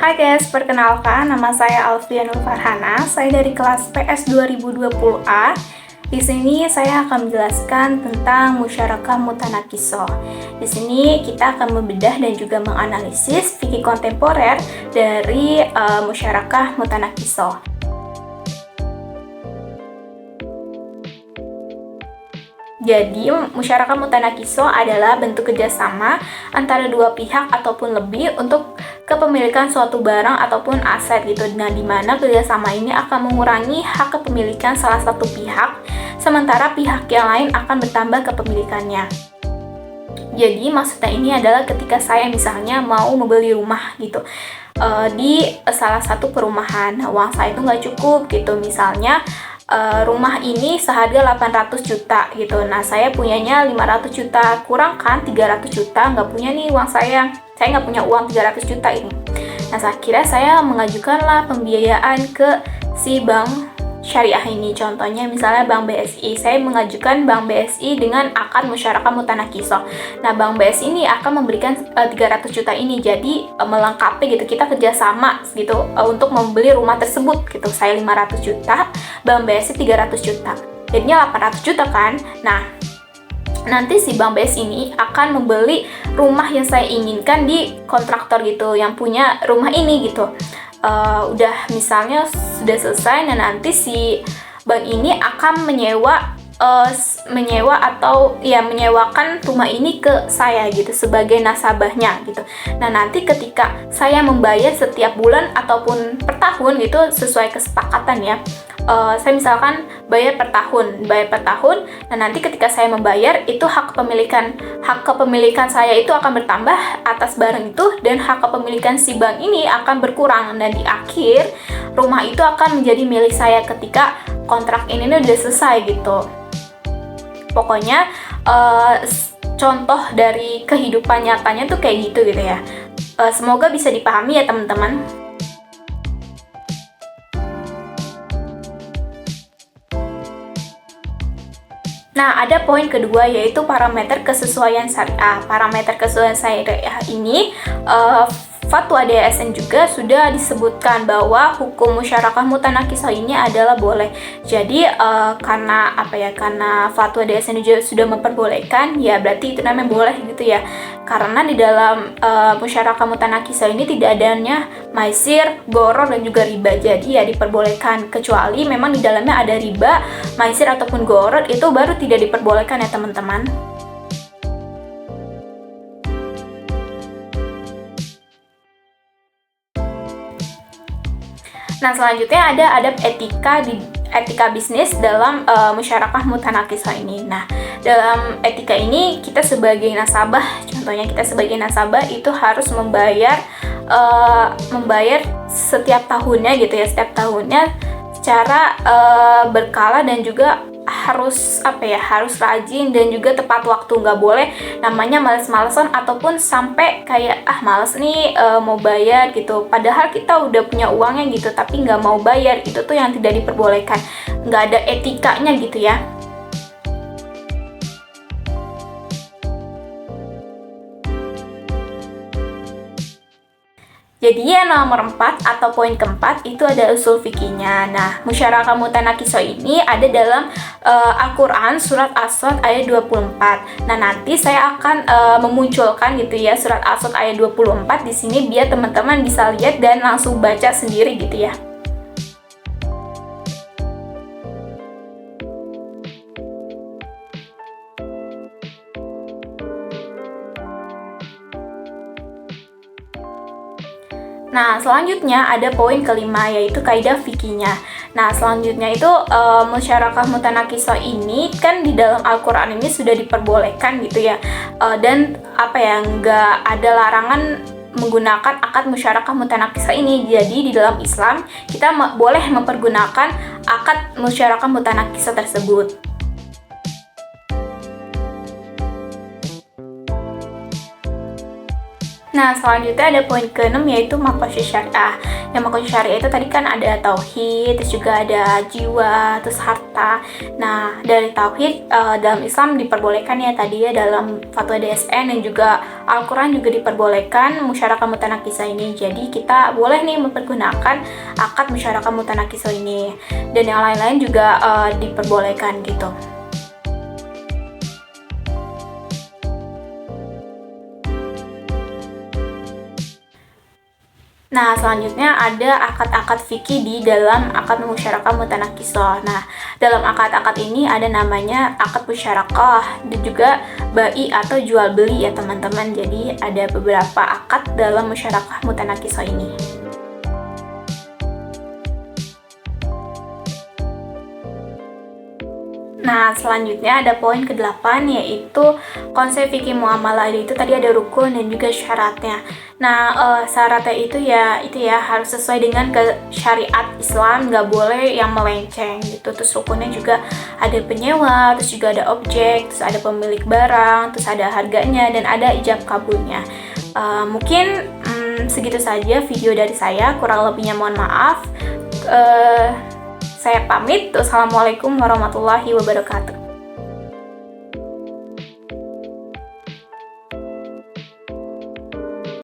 Hai guys, perkenalkan nama saya Alfianul Farhana. Saya dari kelas PS 2020A. Di sini saya akan menjelaskan tentang musyarakah mutanakisoh. Di sini kita akan membedah dan juga menganalisis fikih kontemporer dari musyarakah mutanakisoh. Jadi, musyarakah mutanakisoh adalah bentuk kerjasama antara dua pihak ataupun lebih untuk kepemilikan suatu barang ataupun aset gitu. Nah, di mana kerjasama ini akan mengurangi hak kepemilikan salah satu pihak, sementara pihak yang lain akan bertambah kepemilikannya. Jadi, maksudnya ini adalah ketika saya misalnya mau membeli rumah gitu di salah satu perumahan, uang saya itu nggak cukup gitu, misalnya rumah ini seharga 800 juta gitu. Nah, saya punyanya 500 juta, kurang kan 300 juta, nggak punya nih uang saya nggak punya uang 300 juta ini. Nah, akhirnya saya mengajukanlah pembiayaan ke si bank syariah ini. Contohnya misalnya Bank BSI. Saya mengajukan Bank BSI dengan akad musyarakah mutanakisoh. Nah, Bank BSI ini akan memberikan 300 juta ini. Jadi melengkapi gitu, kita kerjasama gitu untuk membeli rumah tersebut gitu. Saya 500 juta, Bank BSI 300 juta. Jadinya 800 juta kan. Nah, nanti si Bank BSI ini akan membeli rumah yang saya inginkan di kontraktor gitu, yang punya rumah ini gitu. Udah misalnya sudah selesai, dan nanti si bank ini akan menyewakan rumah ini ke saya gitu sebagai nasabahnya gitu. Nah, nanti ketika saya membayar setiap bulan ataupun per tahun gitu sesuai kesepakatan ya. Saya misalkan bayar per tahun. Nah, nanti ketika saya membayar itu hak kepemilikan saya itu akan bertambah atas barang itu, dan hak kepemilikan si bank ini akan berkurang, dan di akhir rumah itu akan menjadi milik saya ketika kontrak ini udah selesai gitu. Pokoknya contoh dari kehidupan nyatanya tuh kayak gitu ya. Semoga bisa dipahami ya teman-teman. Nah, ada poin kedua, yaitu parameter kesesuaian syariah. Parameter kesesuaian syariah ini Fatwa DSN juga sudah disebutkan bahwa hukum musyarakah mutanakisoh ini adalah boleh. Jadi karena Fatwa DSN juga sudah memperbolehkan, ya berarti itu namanya boleh gitu ya. Karena di dalam musyarakah mutanakisoh ini tidak adanya maisir, gharar, dan juga riba. Jadi ya diperbolehkan, kecuali memang di dalamnya ada riba, maisir ataupun gharar, itu baru tidak diperbolehkan ya teman-teman. Nah, selanjutnya ada adab etika bisnis dalam musyarakah mutanakisoh ini. Nah, dalam etika ini kita sebagai nasabah, contohnya kita sebagai nasabah itu harus membayar setiap tahunnya gitu ya, secara berkala, dan juga harus rajin dan juga tepat waktu. Nggak boleh namanya males-malesan ataupun sampai kayak males nih mau bayar gitu, padahal kita udah punya uangnya gitu tapi nggak mau bayar. Itu tuh yang tidak diperbolehkan, nggak ada etikanya gitu ya. Jadi yang nomor 4 atau poin keempat itu ada usul fikihnya. Nah, musyarakah mutanakisoh ini ada dalam Al-Quran surat As-Sadd ayat 24. Nah, nanti saya akan memunculkan gitu ya surat As-Sadd ayat 24 di sini biar teman-teman bisa lihat dan langsung baca sendiri gitu ya. Nah, selanjutnya ada poin kelima, yaitu kaidah fikihnya. Nah, selanjutnya itu musyarakah mutanakisoh ini kan di dalam Al-Quran ini sudah diperbolehkan gitu ya. Dan nggak ada larangan menggunakan akad musyarakah mutanakisoh ini. Jadi di dalam Islam kita boleh mempergunakan akad musyarakah mutanakisoh tersebut. Nah, selanjutnya ada poin ke-6 yaitu maqasid syariah. Yang maqasid syariah itu tadi kan ada tauhid, terus juga ada jiwa, terus harta. Nah, dari tauhid dalam Islam diperbolehkan ya tadi ya dalam fatwa DSN dan juga Al-Quran juga diperbolehkan musyarakah mutanakisah ini. Jadi kita boleh nih mempergunakan akad musyarakah mutanakisah ini. Dan yang lain-lain juga diperbolehkan gitu. Nah, selanjutnya ada akad-akad fikih di dalam akad musyarakah mutanakisah. Nah, dalam akad-akad ini ada namanya akad musyarakah dan juga bai atau jual beli ya teman-teman. Jadi ada beberapa akad dalam musyarakah mutanakisah ini. Nah, selanjutnya ada poin ke-8 yaitu konsep fikih muamalah. Itu tadi ada rukun dan juga syaratnya. Nah, syaratnya itu ya harus sesuai dengan syariat Islam, nggak boleh yang melenceng gitu. Terus rukunnya juga ada penyewa, terus juga ada objek, terus ada pemilik barang, terus ada harganya dan ada ijab kabulnya. Mungkin segitu saja video dari saya, kurang lebihnya mohon maaf. Saya pamit. Wassalamualaikum warahmatullahi wabarakatuh.